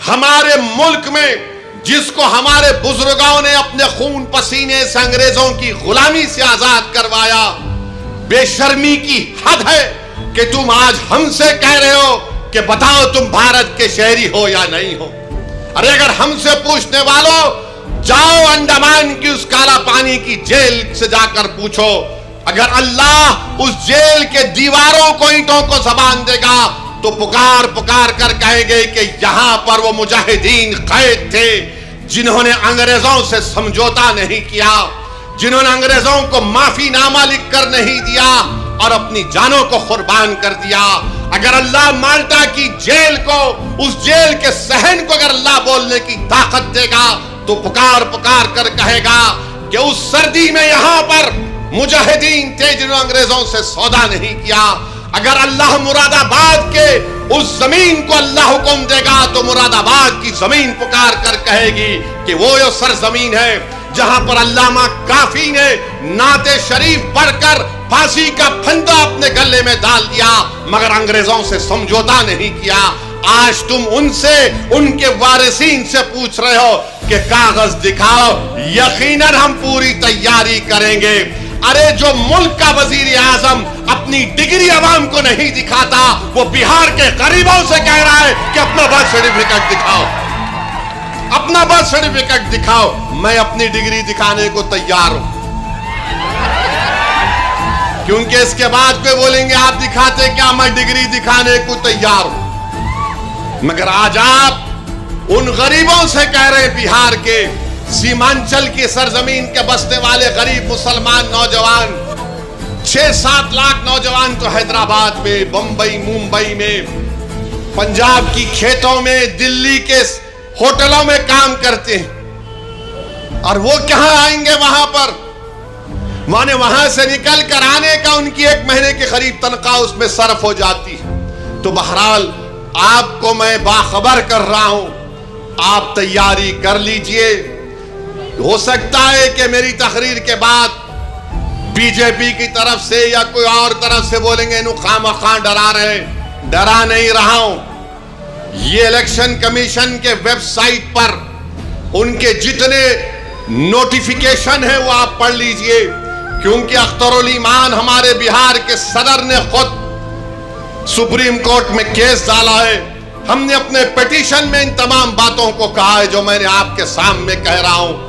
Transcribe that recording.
ہمارے ملک میں جس کو ہمارے بزرگوں نے اپنے خون پسینے سے انگریزوں کی غلامی سے آزاد کروایا، بے شرمی کی حد ہے کہ تم آج ہم سے کہہ رہے ہو کہ بتاؤ تم بھارت کے شہری ہو یا نہیں ہو۔ ارے اگر ہم سے پوچھنے والوں، جاؤ انڈمان کی اس کالا پانی کی جیل سے جا کر پوچھو، اگر اللہ اس جیل کے دیواروں کو، اینٹوں کو زبان دے گا تو پکار پکار کر کہیں گے کہ یہاں پر وہ مجاہدین قید تھے جنہوں نے انگریزوں سے سمجھوتا نہیں کیا، جنہوں نے انگریزوں کو معافی نامہ لکھ کر نہیں دیا اور اپنی جانوں کو قربان کر دیا۔ اگر اللہ مالٹا کی جیل کو، اس جیل کے صحن کو اگر اللہ بولنے کی طاقت دے گا تو پکار پکار کر کہے گا کہ اس سردی میں یہاں پر مجاہدین تھے جنہوں نے انگریزوں سے سودا نہیں کیا۔ اگر اللہ مراد آباد کے اس زمین کو اللہ حکم دے گا تو مراد آباد کی زمین پکار کر کہے گی کہ وہ یہ سرزمین ہے جہاں پر علامہ کافی نے نعت شریف پڑھ کر پھانسی کا پھندا اپنے گلے میں ڈال دیا مگر انگریزوں سے سمجھوتا نہیں کیا۔ آج تم ان سے، ان کے وارثین سے پوچھ رہے ہو کہ کاغذ دکھاؤ، یقیناً ہم پوری تیاری کریں گے۔ ارے جو ملک کا وزیر اعظم اپنی ڈگری عوام کو نہیں دکھاتا، وہ بہار کے غریبوں سے کہہ رہا ہے کہ اپنا برتھ سرٹیفکیٹ دکھاؤ، اپنا برتھ سرٹیفکیٹ دکھاؤ۔ میں اپنی ڈگری دکھانے کو تیار ہوں، کیونکہ اس کے بعد کوئی بولیں گے آپ دکھاتے کیا؟ میں ڈگری دکھانے کو تیار ہوں۔ مگر آج آپ ان غریبوں سے کہہ رہے ہیں، بہار کے سیمانچل کی سرزمین کے بسنے والے غریب مسلمان نوجوان، 6-7 لاکھ نوجوان تو حیدرآباد میں، بمبئی، ممبئی میں، پنجاب کی کھیتوں میں، دلی کے ہوٹلوں میں کام کرتے ہیں، اور وہ کہاں آئیں گے وہاں پر؟ وہاں سے نکل کر آنے کا ان کی 1 مہینے کی قریب تنخواہ اس میں صرف ہو جاتی ہے۔ تو بہرحال آپ کو میں باخبر کر رہا ہوں، آپ تیاری کر لیجئے۔ ہو سکتا ہے کہ میری تقریر کے بعد بی جے پی کی طرف سے یا کوئی اور طرف سے بولیں گے انہوں خواہ مخواہ ڈرا رہے، ڈرا نہیں رہا ہوں۔ یہ الیکشن کمیشن کے ویب سائٹ پر ان کے جتنے نوٹیفیکیشن ہیں وہ آپ پڑھ لیجئے، کیونکہ اختر الایمان ہمارے بہار کے صدر نے خود سپریم کورٹ میں کیس ڈالا ہے۔ ہم نے اپنے پیٹیشن میں ان تمام باتوں کو کہا ہے جو میں نے آپ کے سامنے کہہ رہا ہوں۔